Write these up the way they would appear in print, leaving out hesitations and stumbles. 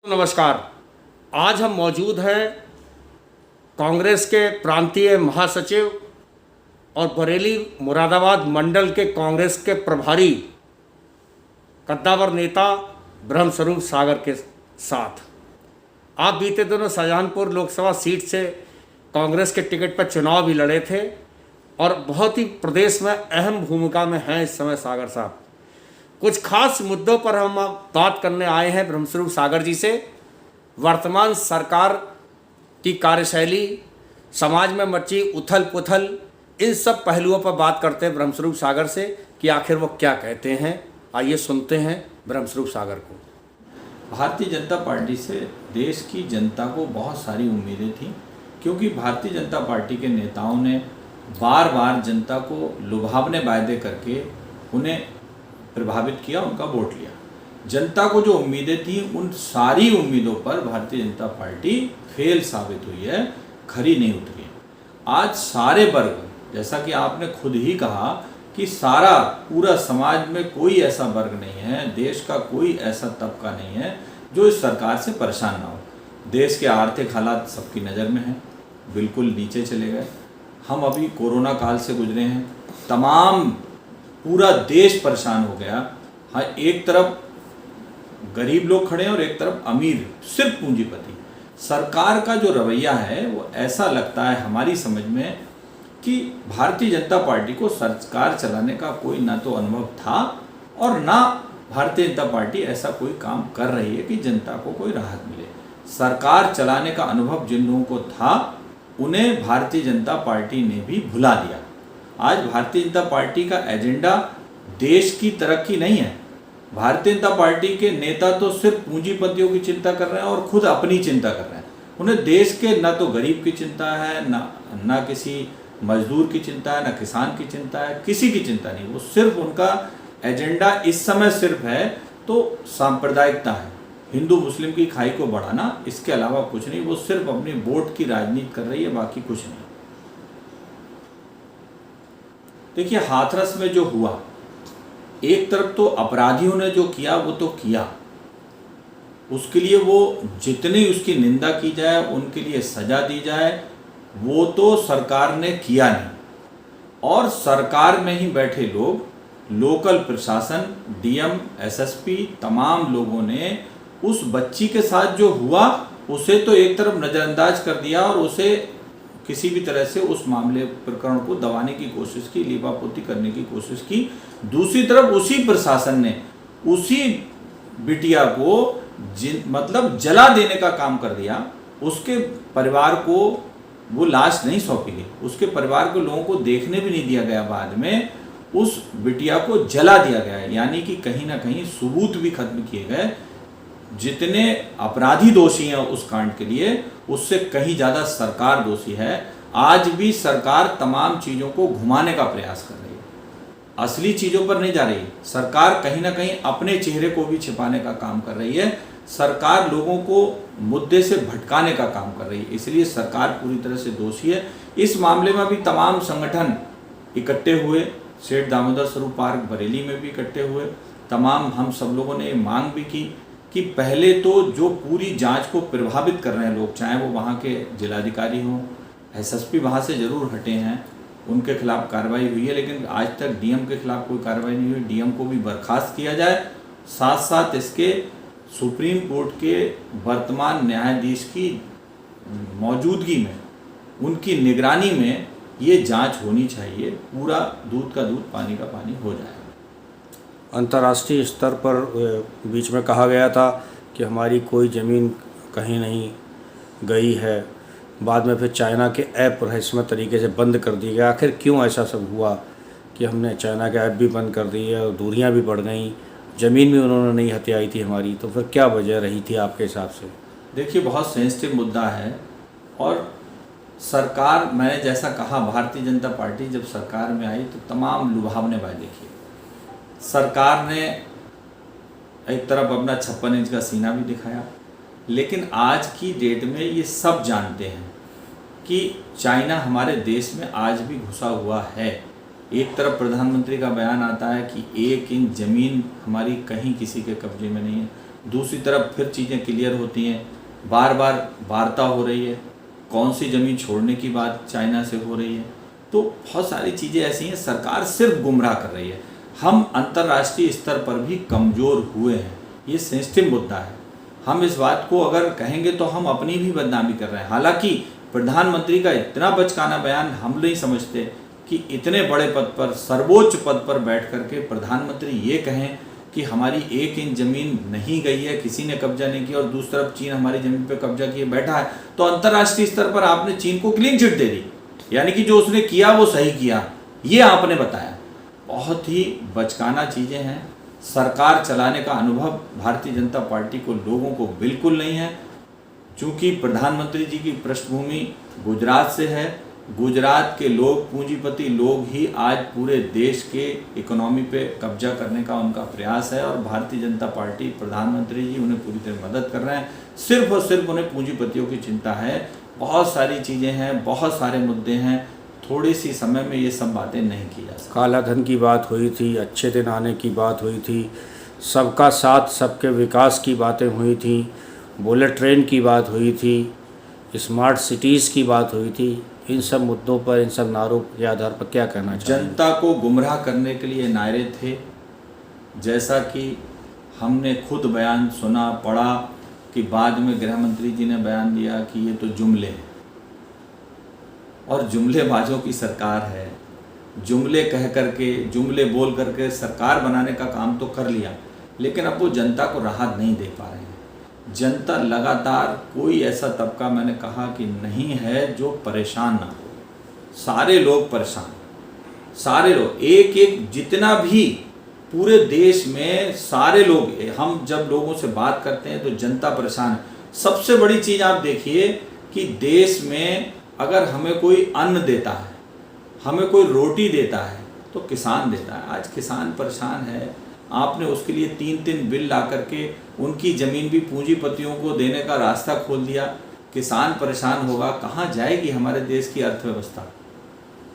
नमस्कार। आज हम मौजूद हैं कांग्रेस के प्रांतीय महासचिव और बरेली मुरादाबाद मंडल के कांग्रेस के प्रभारी कद्दावर नेता ब्रह्मस्वरूप सागर के साथ। आप बीते दिनों शाहजहांपुर लोकसभा सीट से कांग्रेस के टिकट पर चुनाव भी लड़े थे और बहुत ही प्रदेश में अहम भूमिका में हैं इस समय सागर साहब। कुछ खास मुद्दों पर हम बात करने आए हैं ब्रह्मस्वरूप सागर जी से। वर्तमान सरकार की कार्यशैली, समाज में मची उथल पुथल, इन सब पहलुओं पर बात करते हैं ब्रह्मस्वरूप सागर से कि आखिर वो क्या कहते हैं। आइए सुनते हैं ब्रह्मस्वरूप सागर को। भारतीय जनता पार्टी से देश की जनता को बहुत सारी उम्मीदें थी, क्योंकि भारतीय जनता पार्टी के नेताओं ने बार बार जनता को लुभावने वायदे करके उन्हें प्रभावित किया, उनका वोट लिया। जनता को जो उम्मीदें थी उन सारी उम्मीदों पर भारतीय जनता पार्टी फेल साबित हुई है, खरी नहीं उतरी है। आज सारे वर्ग, जैसा कि आपने खुद ही कहा कि सारा पूरा समाज में कोई ऐसा वर्ग नहीं है, देश का कोई ऐसा तबका नहीं है जो इस सरकार से परेशान ना हो। देश के आर्थिक हालात सबकी नज़र में हैं, बिल्कुल नीचे चले गए। हम अभी कोरोना काल से गुजरे हैं, तमाम पूरा देश परेशान हो गया। हाँ, एक तरफ गरीब लोग खड़े हैं और एक तरफ अमीर, सिर्फ पूंजीपति। सरकार का जो रवैया है वो ऐसा लगता है हमारी समझ में कि भारतीय जनता पार्टी को सरकार चलाने का कोई ना तो अनुभव था और ना भारतीय जनता पार्टी ऐसा कोई काम कर रही है कि जनता को कोई राहत मिले। सरकार चलाने का अनुभव जिन लोगों को था उन्हें भारतीय जनता पार्टी ने भी भुला दिया। आज भारतीय जनता पार्टी का एजेंडा देश की तरक्की नहीं है। भारतीय जनता पार्टी के नेता तो सिर्फ पूंजीपतियों की चिंता कर रहे हैं और खुद अपनी चिंता कर रहे हैं। उन्हें देश के ना तो गरीब की चिंता है, ना किसी मजदूर की चिंता है, ना किसान की चिंता है, किसी की चिंता नहीं। वो सिर्फ उनका एजेंडा इस समय सिर्फ है तो सांप्रदायिकता है, हिंदू मुस्लिम की खाई को बढ़ाना, इसके अलावा कुछ नहीं। वो सिर्फ अपनी वोट की राजनीति कर रही है, बाकी कुछ नहीं। देखिए, हाथरस में जो हुआ, एक तरफ तो अपराधियों ने जो किया वो तो किया, उसके लिए वो जितनी उसकी निंदा की जाए, उनके लिए सजा दी जाए, वो तो सरकार ने किया नहीं। और सरकार में ही बैठे लोग, लोकल प्रशासन, डीएम, एसएसपी, तमाम लोगों ने उस बच्ची के साथ जो हुआ उसे तो एक तरफ नज़रअंदाज कर दिया और उसे किसी भी तरह से उस मामले प्रकरण को दबाने की कोशिश की, लीपापोती करने की कोशिश की। दूसरी तरफ उसी प्रशासन ने उसी बिटिया को मतलब जला देने का काम कर दिया। उसके परिवार को वो लाश नहीं सौंपी गई, उसके परिवार के लोगों को देखने भी नहीं दिया गया। बाद में उस बिटिया को जला दिया गया, यानी कि कहीं ना कहीं सबूत भी खत्म किए गए। जितने अपराधी दोषी हैं उस कांड के लिए, उससे कहीं ज़्यादा सरकार दोषी है। आज भी सरकार तमाम चीज़ों को घुमाने का प्रयास कर रही है, असली चीज़ों पर नहीं जा रही। सरकार कहीं ना कहीं अपने चेहरे को भी छिपाने का काम कर रही है। सरकार लोगों को मुद्दे से भटकाने का काम कर रही है, इसलिए सरकार पूरी तरह से दोषी है। इस मामले में भी तमाम संगठन इकट्ठे हुए, सेठ दामोदर स्वरूप पार्क बरेली में भी इकट्ठे हुए। तमाम हम सब लोगों ने ये मांग भी की कि पहले तो जो पूरी जांच को प्रभावित कर रहे हैं लोग, चाहे वो वहाँ के जिलाधिकारी हों, एसएसपी वहाँ से ज़रूर हटे हैं, उनके खिलाफ कार्रवाई हुई है, लेकिन आज तक डीएम के खिलाफ कोई कार्रवाई नहीं हुई। डीएम को भी बर्खास्त किया जाए। साथ साथ इसके सुप्रीम कोर्ट के वर्तमान न्यायाधीश की मौजूदगी में, उनकी निगरानी में ये जांच होनी चाहिए। पूरा दूध का दूध, पानी का पानी हो जाए। अंतर्राष्ट्रीय स्तर पर बीच में कहा गया था कि हमारी कोई ज़मीन कहीं नहीं गई है, बाद में फिर चाइना के ऐप रहस्यमय तरीके से बंद कर दिए गए। आखिर क्यों ऐसा सब हुआ कि हमने चाइना के ऐप भी बंद कर दिए और दूरियां भी बढ़ गईं, ज़मीन भी उन्होंने नहीं हथियाई थी हमारी, तो फिर क्या वजह रही थी आपके हिसाब से? देखिए, बहुत सेंसिटिव मुद्दा है। और सरकार, मैंने जैसा कहा, भारतीय जनता पार्टी जब सरकार में आई तो तमाम लुभावने वायदे किए। सरकार ने एक तरफ अपना 56 इंच का सीना भी दिखाया, लेकिन आज की डेट में ये सब जानते हैं कि चाइना हमारे देश में आज भी घुसा हुआ है। एक तरफ प्रधानमंत्री का बयान आता है कि 1 इंच ज़मीन हमारी कहीं किसी के कब्जे में नहीं है, दूसरी तरफ फिर चीज़ें क्लियर होती हैं, बार बार वार्ता हो रही है, कौन सी ज़मीन छोड़ने की बात चाइना से हो रही है। तो बहुत सारी चीज़ें ऐसी हैं, सरकार सिर्फ गुमराह कर रही है। हम अंतर्राष्ट्रीय स्तर पर भी कमज़ोर हुए हैं, ये सेंसिटिव मुद्दा है। हम इस बात को अगर कहेंगे तो हम अपनी भी बदनामी कर रहे हैं। हालांकि प्रधानमंत्री का इतना बचकाना बयान हम नहीं समझते कि इतने बड़े पद पर, सर्वोच्च पद पर बैठ करके प्रधानमंत्री ये कहें कि हमारी 1 इंच ज़मीन नहीं गई है, किसी ने कब्जा नहीं किया, और दूसरी तरफ चीन हमारी ज़मीन पर कब्जा किए बैठा है। तो अंतर्राष्ट्रीय स्तर पर आपने चीन को क्लीन चिट दे दी, यानी कि जो उसने किया वो सही किया, ये आपने बताया। बहुत ही बचकाना चीज़ें हैं। सरकार चलाने का अनुभव भारतीय जनता पार्टी को, लोगों को बिल्कुल नहीं है। चूँकि प्रधानमंत्री जी की पृष्ठभूमि गुजरात से है, गुजरात के लोग, पूंजीपति लोग ही आज पूरे देश के इकोनॉमी पे कब्जा करने का उनका प्रयास है, और भारतीय जनता पार्टी, प्रधानमंत्री जी उन्हें पूरी तरह मदद कर रहे हैं। सिर्फ और सिर्फ उन्हें पूंजीपतियों की चिंता है। बहुत सारी चीज़ें हैं, बहुत सारे मुद्दे हैं, थोड़ी सी समय में ये सब बातें नहीं की जा सकती। काला धन की बात हुई थी, अच्छे दिन आने की बात हुई थी, सबका साथ सबके विकास की बातें हुई थी, बुलेट ट्रेन की बात हुई थी, स्मार्ट सिटीज़ की बात हुई थी। इन सब मुद्दों पर, इन सब नारों के आधार पर क्या कहना चाहिए? जनता को गुमराह करने के लिए नारे थे, जैसा कि हमने खुद बयान सुना, पढ़ा कि बाद में गृह मंत्री जी ने बयान दिया कि ये तो जुमले हैं, और जुमलेबाजों की सरकार है। जुमले कह करके, जुमले बोल करके सरकार बनाने का काम तो कर लिया, लेकिन अब वो जनता को राहत नहीं दे पा रहे हैं। जनता लगातार, कोई ऐसा तबका मैंने कहा कि नहीं है जो परेशान ना हो। सारे लोग परेशान, सारे लोग, एक एक जितना भी पूरे देश में सारे लोग, हम जब लोगों से बात करते हैं तो जनता परेशान है। सबसे बड़ी चीज़ आप देखिए कि देश में अगर हमें कोई अन्न देता है, हमें कोई रोटी देता है, तो किसान देता है। आज किसान परेशान है। आपने उसके लिए 3-3 बिल ला करके उनकी ज़मीन भी पूंजीपतियों को देने का रास्ता खोल दिया। किसान परेशान होगा, कहाँ जाएगी हमारे देश की अर्थव्यवस्था,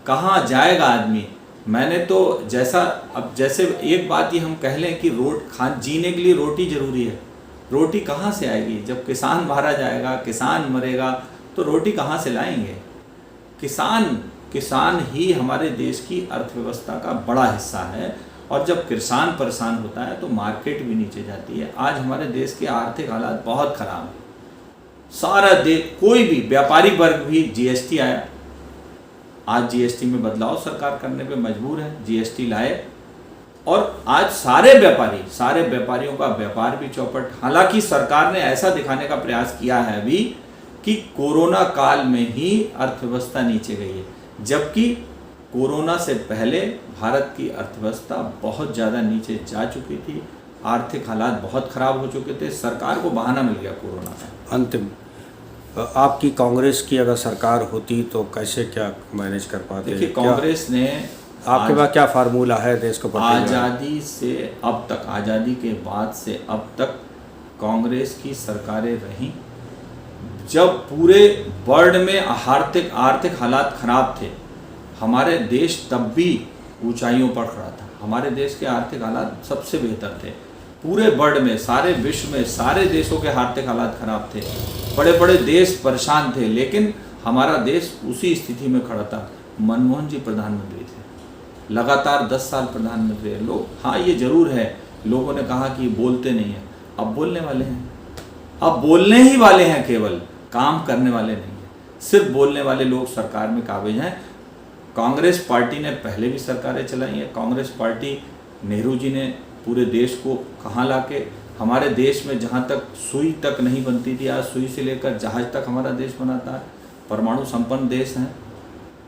कहाँ जाएगा आदमी? मैंने तो जैसे एक बात ही हम कह लें कि जीने के लिए रोटी ज़रूरी है। रोटी कहाँ से आएगी? जब किसान मारा जाएगा, किसान मरेगा, तो रोटी कहाँ से लाएंगे? किसान ही हमारे देश की अर्थव्यवस्था का बड़ा हिस्सा है, और जब किसान परेशान होता है तो मार्केट भी नीचे जाती है। आज हमारे देश के आर्थिक हालात बहुत ख़राब हैं। सारा देश, कोई भी व्यापारी वर्ग भी, जीएसटी आया, आज जीएसटी में बदलाव सरकार करने पे मजबूर है, जीएसटी लाए, और आज सारे व्यापारियों का व्यापार भी चौपट। हालांकि सरकार ने ऐसा दिखाने का प्रयास किया है अभी कि कोरोना काल में ही अर्थव्यवस्था नीचे गई है, जबकि कोरोना से पहले भारत की अर्थव्यवस्था बहुत ज़्यादा नीचे जा चुकी थी, आर्थिक हालात बहुत ख़राब हो चुके थे। सरकार को बहाना मिल गया कोरोना का। अंतिम, आपकी कांग्रेस की अगर सरकार होती तो कैसे क्या मैनेज कर पाते? देखिए, कांग्रेस ने, आपके पास क्या फार्मूला है देश को आज़ादी से अब तक, आज़ादी के बाद से अब तक कांग्रेस की सरकारें रहीं। जब पूरे वर्ल्ड में आर्थिक हालात ख़राब थे, हमारे देश तब भी ऊंचाइयों पर खड़ा था। हमारे देश के आर्थिक हालात सबसे बेहतर थे पूरे वर्ल्ड में, सारे विश्व में। सारे देशों के आर्थिक हालात ख़राब थे, बड़े बड़े देश परेशान थे, लेकिन हमारा देश उसी स्थिति में खड़ा था। मनमोहन जी प्रधानमंत्री थे, लगातार 10 साल प्रधानमंत्री रहे लोग। हाँ, ये ज़रूर है, लोगों ने कहा कि बोलते नहीं हैं, अब बोलने वाले हैं। अब बोलने ही वाले हैं, केवल काम करने वाले नहीं हैं। सिर्फ बोलने वाले लोग सरकार में काबिज हैं। कांग्रेस पार्टी ने पहले भी सरकारें चलाई हैं। कांग्रेस पार्टी, नेहरू जी ने पूरे देश को कहाँ लाके, हमारे देश में जहाँ तक सुई तक नहीं बनती थी, आज सुई से लेकर जहाज तक हमारा देश बनाता है। परमाणु संपन्न देश हैं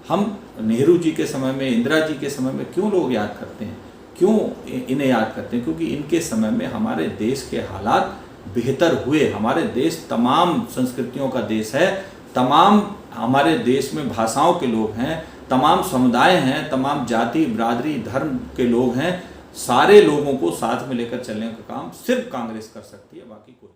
हम। नेहरू जी के समय में, इंदिरा जी के समय में क्यों लोग याद करते हैं, क्यों इन्हें याद करते हैं? क्योंकि इनके समय में हमारे देश के हालात बेहतर हुए। हमारे देश तमाम संस्कृतियों का देश है, तमाम हमारे देश में भाषाओं के लोग हैं, तमाम समुदाय हैं, तमाम जाति, बिरादरी, धर्म के लोग हैं। सारे लोगों को साथ में लेकर चलने का काम सिर्फ कांग्रेस कर सकती है, बाकी कोई